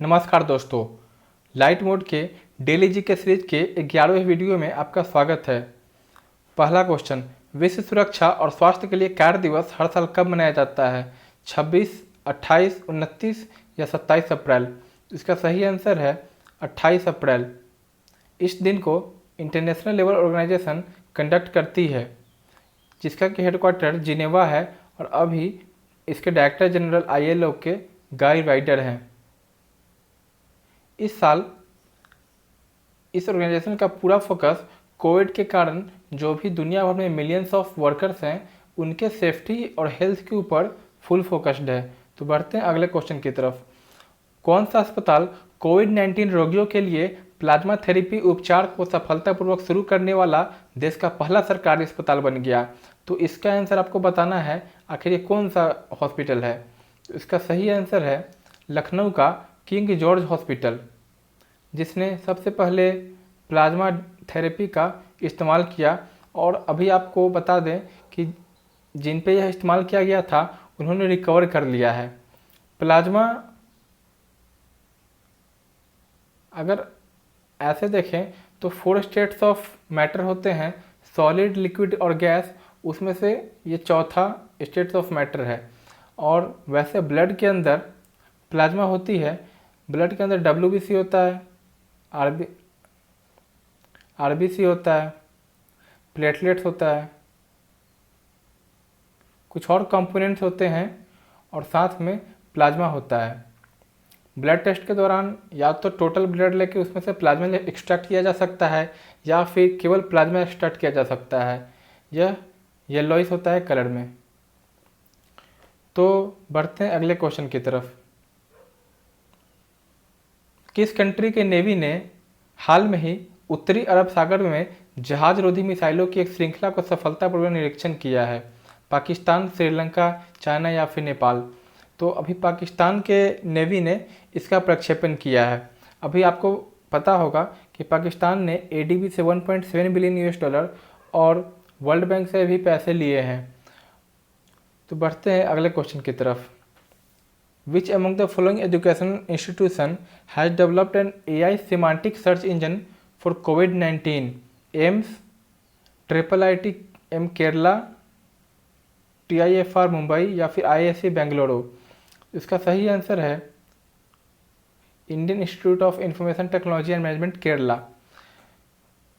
नमस्कार दोस्तों, light mode के डेली जी के सीरीज के 11वें वीडियो में आपका स्वागत है। पहला क्वेश्चन, विश्व सुरक्षा और स्वास्थ्य के लिए कार्य दिवस हर साल कब मनाया जाता है? 26, 28, 29 या 27 अप्रैल? इसका सही आंसर है 28 अप्रैल। इस दिन को इंटरनेशनल लेबर ऑर्गेनाइजेशन कंडक्ट करती है, जिसका कि हेडक्वार्टर जिनेवा है और अभी इसके डायरेक्टर जनरल ILO के गाई राइडर हैं। इस साल इस ऑर्गेनाइजेशन का पूरा फोकस कोविड के कारण जो भी दुनिया भर में मिलियंस ऑफ वर्कर्स हैं उनके सेफ्टी और हेल्थ के ऊपर फुल फोकस्ड है। तो बढ़ते हैं अगले क्वेश्चन की तरफ। कौन सा अस्पताल कोविड-19 रोगियों के लिए प्लाज्मा थेरेपी उपचार को सफलतापूर्वक शुरू करने वाला देश का पहला सरकारी अस्पताल बन गया? तो इसका आंसर आपको बताना है आखिर ये कौन सा हॉस्पिटल है। तो इसका सही आंसर है लखनऊ का किंग जॉर्ज हॉस्पिटल, जिसने सबसे पहले प्लाज्मा थेरेपी का इस्तेमाल किया। और अभी आपको बता दें कि जिन पे यह इस्तेमाल किया गया था उन्होंने रिकवर कर लिया है। प्लाज्मा अगर ऐसे देखें तो 4 स्टेट्स ऑफ मैटर होते हैं, सॉलिड, लिक्विड और गैस। उसमें से ये चौथा स्टेट्स ऑफ मैटर है। और वैसे ब्लड के अंदर प्लाज्मा होती है, ब्लड के अंदर WBC होता है, RBC होता है, प्लेटलेट्स होता है, कुछ और कंपोनेंट्स होते हैं और साथ में प्लाज्मा होता है। ब्लड टेस्ट के दौरान या तो टोटल ब्लड लेके उसमें से प्लाज्मा एक्सट्रैक्ट किया जा सकता है या फिर केवल प्लाज्मा एक्सट्रैक्ट किया जा सकता है। यह येलोइश होता है कलर में। तो बढ़ते हैं अगले क्वेश्चन की तरफ। किस कंट्री के नेवी ने हाल में ही उत्तरी अरब सागर में जहाज रोधी मिसाइलों की एक श्रृंखला को सफलतापूर्वक निरीक्षण किया है? पाकिस्तान, श्रीलंका, चाइना या फिर नेपाल? तो अभी पाकिस्तान के नेवी ने इसका प्रक्षेपण किया है। अभी आपको पता होगा कि पाकिस्तान ने ADB से $1.7 बिलियन और वर्ल्ड बैंक से भी पैसे लिए हैं। तो बढ़ते हैं अगले क्वेश्चन की तरफ। Which among the following educational institution has developed an AI semantic search engine for COVID-19? AIIMS, IIIT Kerala, TIFR Mumbai या फिर IISc बेंगलुरु? इसका सही आंसर है Indian institute of information technology and management Kerala.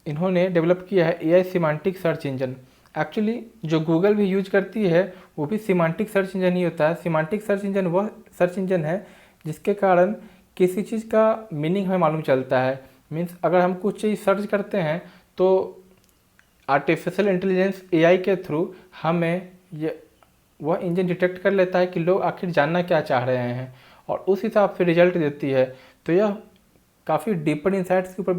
इन्होंने डेवलप किया है AI semantic search engine. Actually जो Google भी यूज करती है वो भी सिमांटिक सर्च इंजन ही होता है। सिमांटिक सर्च इंजन वह सर्च इंजन है जिसके कारण किसी चीज़ का मीनिंग हमें मालूम चलता है। मीन्स अगर हम कुछ चीज़ सर्च करते हैं तो आर्टिफिशियल इंटेलिजेंस AI के थ्रू हमें वह इंजन डिटेक्ट कर लेता है कि लोग आखिर जानना क्या चाह रहे हैं और उस हिसाब से रिजल्ट देती है। तो यह काफ़ी डीपर इंसाइट्स के ऊपर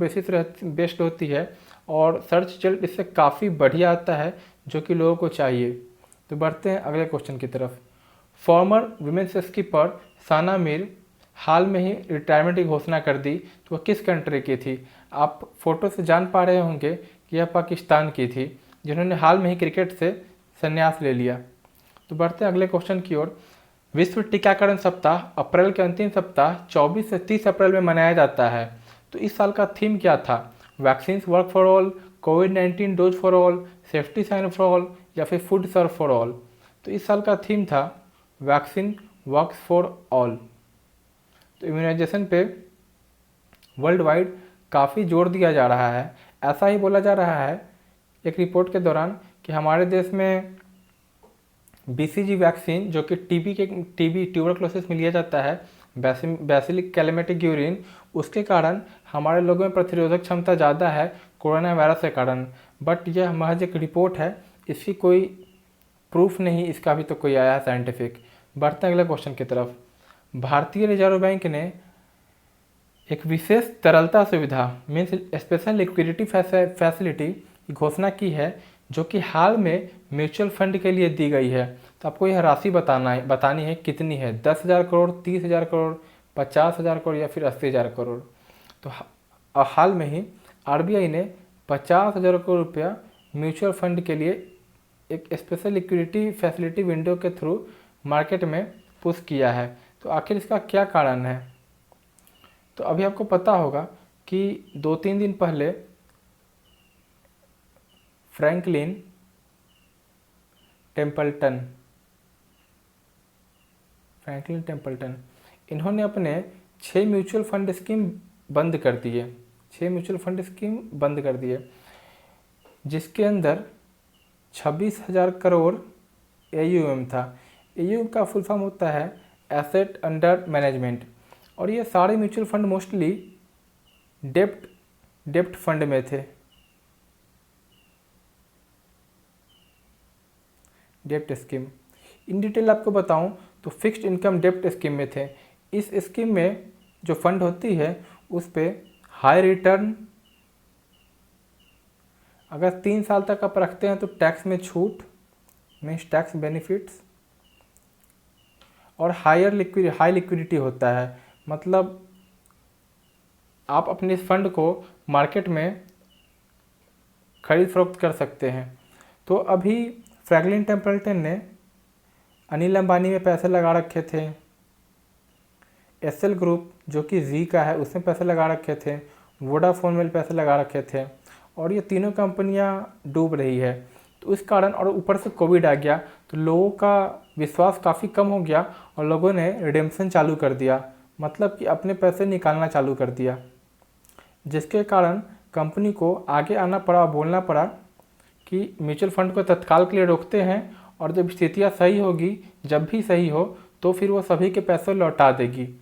बेस्ड होती है और सर्च रिजल्ट इससे काफ़ी बढ़िया आता है जो कि लोगों को चाहिए। तो बढ़ते हैं अगले क्वेश्चन की तरफ। फॉर्मर विमेंस स्कीपर साना मीर हाल में ही रिटायरमेंट की घोषणा कर दी, तो वह किस कंट्री की थी? आप फोटो से जान पा रहे होंगे कि यह पाकिस्तान की थी, जिन्होंने हाल में ही क्रिकेट से संन्यास ले लिया। तो बढ़ते हैं अगले क्वेश्चन की ओर। विश्व टीकाकरण सप्ताह अप्रैल के अंतिम सप्ताह 24 से 30 अप्रैल में मनाया जाता है। तो इस साल का थीम क्या था? वैक्सीन्स वर्क फॉर ऑल, कोविड-19 dose for all, safety sign for all या फिर फूड सर्व फॉर ऑल? तो इस साल का थीम था वैक्सीन वर्क्स फॉर ऑल। तो इम्यूनाइजेशन पे वर्ल्ड वाइड काफ़ी जोर दिया जा रहा है। ऐसा ही बोला जा रहा है एक रिपोर्ट के दौरान कि हमारे देश में BCG वैक्सीन जो कि टीबी ट्यूबरक्लोसिस में लिया जाता है, बैसिलिक कैलेमेटिक यूरिन, उसके कारण हमारे लोगों में प्रतिरोधक क्षमता ज़्यादा है कोरोना वायरस के कारण। बट यह महज एक रिपोर्ट है, इसकी कोई प्रूफ नहीं, इसका भी तो कोई आया है साइंटिफिक। बढ़ते हैं अगले क्वेश्चन की तरफ। भारतीय रिजर्व बैंक ने एक विशेष तरलता सुविधा मीन्स स्पेशल लिक्विडिटी फैसिलिटी की घोषणा की है जो कि हाल में म्यूचुअल फंड के लिए दी गई है। तो आपको यह राशि बतानी है कितनी है? 10,000 करोड़, 30,000 करोड़, 50,000 करोड़ या फिर 80,000 करोड़? तो हाल में ही RBI ने 50,000 करोड़ रुपया म्यूचुअल फंड के लिए एक स्पेशल लिक्विडिटी फैसिलिटी विंडो के थ्रू मार्केट में पुश किया है। तो आखिर इसका क्या कारण है? तो अभी आपको पता होगा कि 2-3 दिन पहले फ्रैंकलिन टेम्पल्टन इन्होंने अपने 6 म्यूचुअल फंड स्कीम बंद कर दिए। 6 म्यूचुअल फंड स्कीम बंद कर दिए, जिसके अंदर 26,000 करोड़ AUM था। AUM का फुल फॉर्म होता है एसेट अंडर मैनेजमेंट, और ये सारे म्यूचुअल फंड मोस्टली डेप्ट फंड में थे। डेप्ट स्कीम इन डिटेल आपको बताऊं तो फिक्स्ड इनकम डेप्ट स्कीम में थे। इस स्कीम में जो फंड होती है उस पे हाई रिटर्न, अगर 3 साल तक आप रखते हैं तो टैक्स में छूट, मीन्स टैक्स बेनिफिट्स, और हाई लिक्विडिटी होता है। मतलब आप अपने इस फंड को मार्केट में खरीद फरोख्त कर सकते हैं। तो अभी फ्रैंकलिन टेम्पल्टन ने अनिल अंबानी में पैसे लगा रखे थे, एसएल ग्रुप जो कि जी का है उसमें पैसे लगा रखे थे, वोडाफोन में पैसे लगा रखे थे, और ये तीनों कंपनियां डूब रही है। तो इस कारण, और ऊपर से कोविड आ गया, तो लोगों का विश्वास काफ़ी कम हो गया और लोगों ने रिडेम्पशन चालू कर दिया, मतलब कि अपने पैसे निकालना चालू कर दिया, जिसके कारण कंपनी को आगे आना पड़ा, बोलना पड़ा कि म्यूचुअल फंड को तत्काल के लिए रोकते हैं, और जब स्थितियाँ सही होगी, जब भी सही हो, तो फिर वो सभी के पैसे लौटा देगी।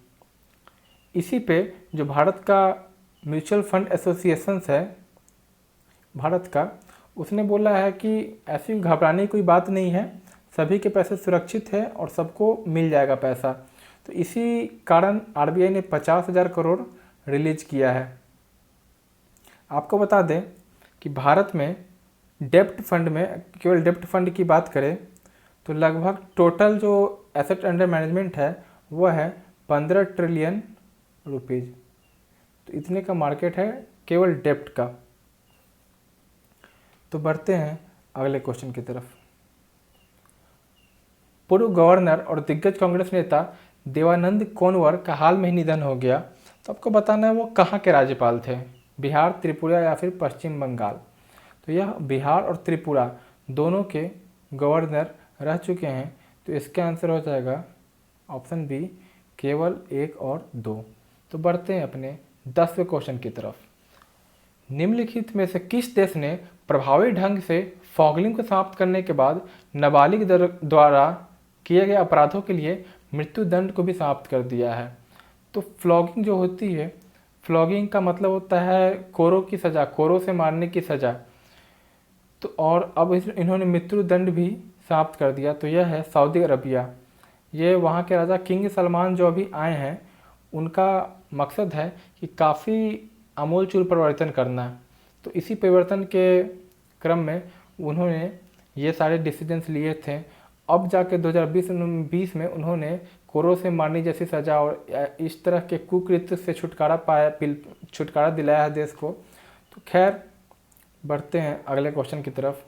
इसी पे जो भारत का म्यूचुअल फंड एसोसिएशंस है भारत का, उसने बोला है कि ऐसी घबराने की कोई बात नहीं है, सभी के पैसे सुरक्षित है और सबको मिल जाएगा पैसा। तो इसी कारण आरबीआई ने 50,000 करोड़ रिलीज किया है। आपको बता दें कि भारत में डेप्ट फंड में, केवल डेप्ट फंड की बात करें तो लगभग टोटल जो एसेट अंडर मैनेजमेंट है वो है 15 ट्रिलियन रुपीज़। तो इतने का मार्केट है केवल डेप्ट का। तो बढ़ते हैं अगले क्वेश्चन की तरफ। पूर्व गवर्नर और दिग्गज कांग्रेस नेता देवानंद कोनवर का हाल में ही निधन हो गया। तो आपको बताना है वो कहाँ के राज्यपाल थे, बिहार, त्रिपुरा या फिर पश्चिम बंगाल। तो यह बिहार और त्रिपुरा दोनों के गवर्नर रह चुके हैं। तो इसका आंसर हो जाएगा ऑप्शन बी, केवल 1 और 2। तो बढ़ते हैं अपने 10वें क्वेश्चन की तरफ। निम्नलिखित में से किस देश ने प्रभावी ढंग से फॉगलिंग को समाप्त करने के बाद नाबालिग द्वारा किए गए अपराधों के लिए मृत्यु दंड को भी समाप्त कर दिया है? तो फ्लॉगिंग जो होती है, फ्लॉगिंग का मतलब होता है कोरों की सज़ा, कोरों से मारने की सज़ा। तो और अब इन्होंने मृत्यु दंड भी समाप्त कर दिया। तो यह है सऊदी अरबिया। ये वहाँ के राजा किंग सलमान जो अभी आए हैं, उनका मकसद है कि काफ़ी आमूलचूल परिवर्तन करना। तो इसी परिवर्तन के क्रम में उन्होंने ये सारे डिसीजंस लिए थे। अब जाके 2020 में उन्होंने कोरों से मारने जैसी सज़ा और इस तरह के कुकृत्य से छुटकारा दिलाया है देश को। तो खैर बढ़ते हैं अगले क्वेश्चन की तरफ।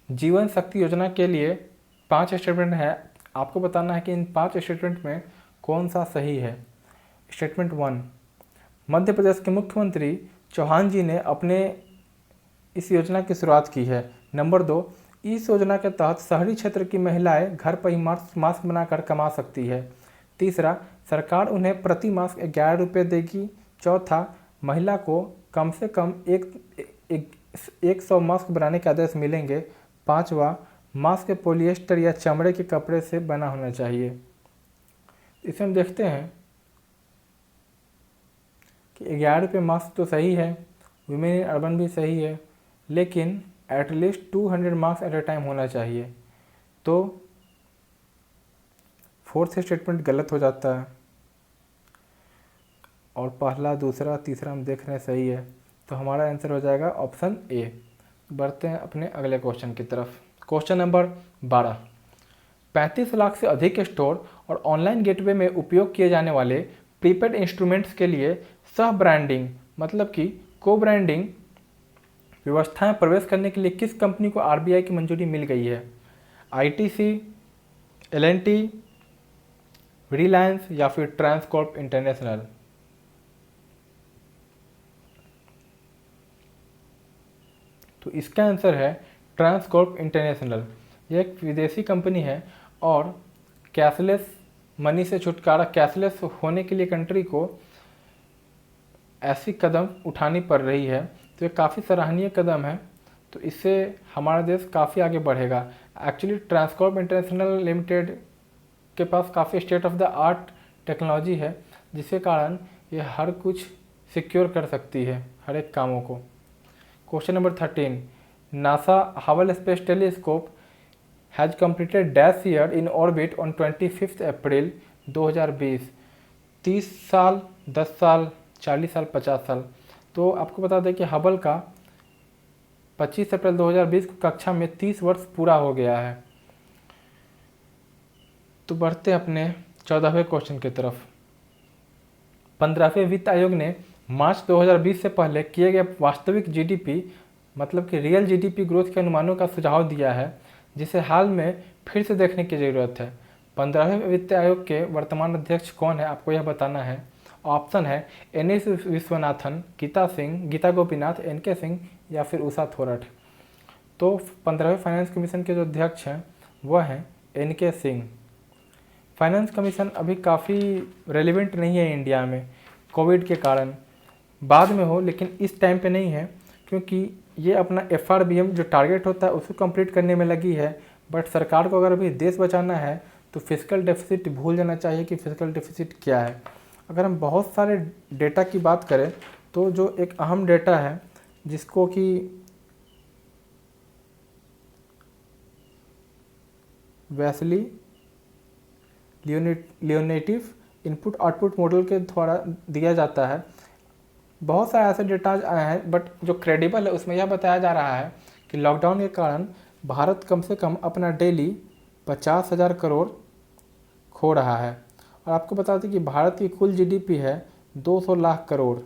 जीवन शक्ति योजना के लिए 5 स्टेटमेंट है, आपको बताना है कि इन 5 स्टेटमेंट में कौन सा सही है। स्टेटमेंट 1, मध्य प्रदेश के मुख्यमंत्री चौहान जी ने अपने इस योजना की शुरुआत की है। नंबर 2, इस योजना के तहत शहरी क्षेत्र की महिलाएं घर पर ही मास्क बनाकर कमा सकती है। तीसरा, सरकार उन्हें प्रति मास्क 11 रुपये देगी। चौथा, महिला को कम से कम 100 मास्क बनाने के आदेश मिलेंगे। पाँचवा, मास्क पॉलिएस्टर या चमड़े के कपड़े से बना होना चाहिए। इसे हम देखते हैं कि 11 रुपये मास्क तो सही है, वुमेन इन अर्बन भी सही है, लेकिन at least 200 mask at a time होना चाहिए। तो 4th स्टेटमेंट गलत हो जाता है और पहला, दूसरा, तीसरा हम देख रहे हैं सही है। तो हमारा आंसर हो जाएगा ऑप्शन ए। बढ़ते हैं अपने अगले क्वेश्चन की तरफ। क्वेश्चन नंबर 12, 35 लाख से अधिक स्टोर और ऑनलाइन गेटवे में उपयोग किए जाने वाले प्रीपेड इंस्ट्रूमेंट्स के लिए सह ब्रांडिंग मतलब कि को ब्रांडिंग व्यवस्थाएं प्रवेश करने के लिए किस कंपनी को आरबीआई की मंजूरी मिल गई है? आईटीसी, एलएनटी, रिलायंस या फिर ट्रांसकॉर्प इंटरनेशनल? तो इसका आंसर है ट्रांसकॉर्प इंटरनेशनल। यह एक विदेशी कंपनी है और कैशलेस मनी से छुटकारा, कैशलेस होने के लिए कंट्री को ऐसी कदम उठानी पड़ रही है, तो ये काफ़ी सराहनीय कदम है। तो इससे हमारा देश काफ़ी आगे बढ़ेगा। एक्चुअली ट्रांसकॉर्प इंटरनेशनल लिमिटेड के पास काफ़ी state of the art technology है, जिसके कारण ये हर कुछ सिक्योर कर सकती है, हर एक कामों को। Question number 13, NASA Hubble space telescope has completed dash year in orbit on 25 अप्रैल 2020। 30 साल, 10 साल, 40 साल, 50 साल। तो आपको बता दें कि हबल का 25 अप्रैल 2020 को कक्षा में 30 वर्ष पूरा हो गया है। तो बढ़ते हैं अपने 14वें क्वेश्चन की तरफ। 15वें वित्त आयोग ने मार्च 2020 से पहले किए गए वास्तविक जीडीपी, मतलब कि रियल जीडीपी ग्रोथ के अनुमानों का सुझाव दिया है, जिसे हाल में फिर से देखने की ज़रूरत है। 15वें वित्त आयोग के वर्तमान अध्यक्ष कौन है, आपको यह बताना है। ऑप्शन है एन.एस. विश्वनाथन, गीता सिंह, गीता गोपीनाथ, एन.के. सिंह या फिर उषा थोरट। तो 15वें फाइनेंस कमीशन के जो अध्यक्ष हैं वह हैं एन.के. सिंह। फाइनेंस कमीशन अभी काफ़ी रेलिवेंट नहीं है इंडिया में कोविड के कारण, बाद में हो, लेकिन इस टाइम पे नहीं है, क्योंकि ये अपना FRBM जो टारगेट होता है उसको कंप्लीट करने में लगी है। बट सरकार को अगर अभी देश बचाना है तो फिजिकल डेफिसिट भूल जाना चाहिए कि फिजिकल डेफिसिट क्या है। अगर हम बहुत सारे डेटा की बात करें तो जो एक अहम डेटा है जिसको कि वेस्ली लियोनेटिव इनपुट आउटपुट मॉडल के द्वारा दिया जाता है। बहुत सारे ऐसे डेटा आए हैं, बट जो क्रेडिबल है उसमें यह बताया जा रहा है कि लॉकडाउन के कारण भारत कम से कम अपना डेली 50,000 करोड़ खो रहा है। और आपको बता दें कि भारत की कुल जीडीपी है 200 लाख करोड़।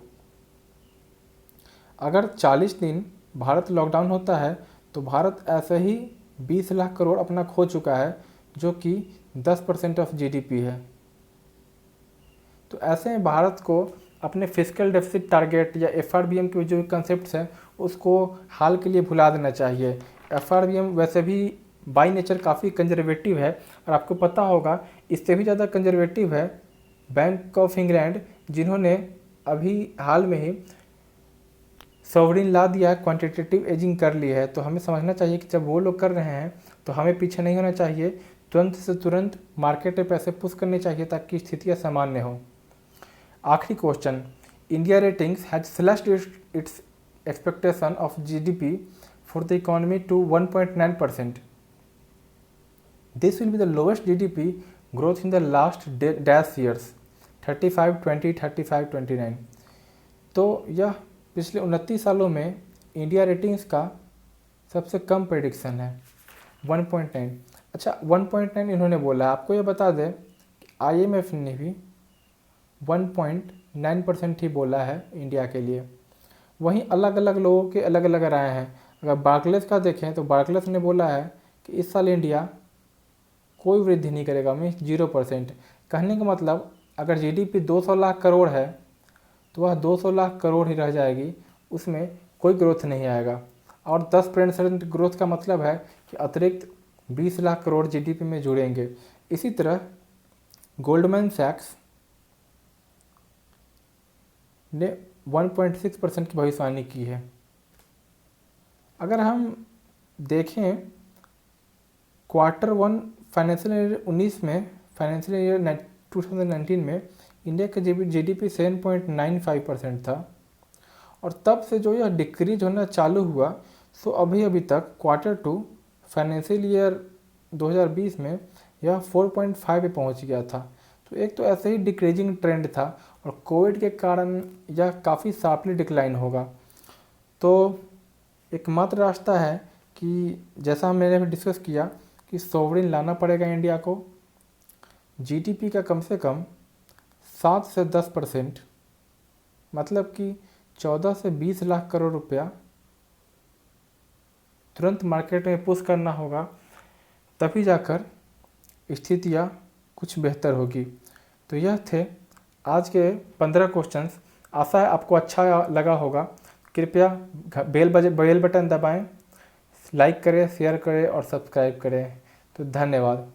अगर 40 दिन भारत लॉकडाउन होता है तो भारत ऐसे ही 20 लाख करोड़ अपना खो चुका है, जो कि 10% ऑफ जीडीपी है। तो ऐसे में भारत को अपने फिजिकल डेफिसिट टारगेट या FRBM के जो कंसेप्ट हैं उसको हाल के लिए भुला देना चाहिए। FRBM वैसे भी बाई नेचर काफ़ी कंजर्वेटिव है, और आपको पता होगा इससे भी ज़्यादा कंजर्वेटिव है बैंक ऑफ इंग्लैंड, जिन्होंने अभी हाल में ही सॉवरिन ला दिया है, क्वांटिटेटिव एजिंग कर ली है। तो हमें समझना चाहिए कि जब वो लोग कर रहे हैं तो हमें पीछे नहीं होना चाहिए, तुरंत से तुरंत मार्केट में पैसे पुश करने चाहिए ताकि स्थितियाँ सामान्य हो। आखिरी question, India Ratings has slashed its expectation of GDP for the economy to 1.9%. This will be the lowest GDP growth in the last dash years 35, 20, 35, 29। तो यह पिछले 29 सालों में इंडिया रेटिंग्स का सबसे कम प्रेडिक्शन है, 1.9। अच्छा, 1.9 इन्होंने बोला। आपको यह बता दें कि IMF ने भी 1.9% ही बोला है इंडिया के लिए। वहीं अलग अलग लोगों के अलग अलग राय हैं। अगर बार्कलेस का देखें तो बार्कलेस ने बोला है कि इस साल इंडिया कोई वृद्धि नहीं करेगा, मीन्स 0%। कहने का मतलब अगर जीडीपी 200 लाख करोड़ है तो वह 200 लाख करोड़ ही रह जाएगी, उसमें कोई ग्रोथ नहीं आएगा। और 10% ग्रोथ का मतलब है कि अतिरिक्त 20 लाख करोड़ जीडीपी में जुड़ेंगे। इसी तरह गोल्डमैन सैक्स ने 1.6% की भविष्यवाणी की है। अगर हम देखें क्वार्टर 1 फाइनेंशियल ईयर 19 में, फाइनेंशियल ईयर 2019 में इंडिया का जीडीपी 7.95% था, और तब से जो यह डिक्रीज होना चालू हुआ, सो अभी तक क्वार्टर 2 फाइनेंशियल ईयर 2020 में यह 4.5 पे पहुंच गया था। तो एक तो ऐसे ही डिक्रीजिंग ट्रेंड था, और कोविड के कारण यह काफ़ी शार्पली डिक्लाइन होगा। तो एकमात्र रास्ता है कि जैसा मैंने भी डिस्कस किया कि सॉवरिन लाना पड़ेगा इंडिया को। जीडीपी का कम से कम 7 से 10%, मतलब कि 14 से 20 लाख करोड़ रुपया तुरंत मार्केट में पुश करना होगा, तभी जाकर स्थितियाँ कुछ बेहतर होगी। तो यह थे आज के 15 क्वेश्चंस। आशा है आपको अच्छा लगा होगा। कृपया बेल बटन दबाएं, लाइक करें, शेयर करें और सब्सक्राइब करें। तो धन्यवाद।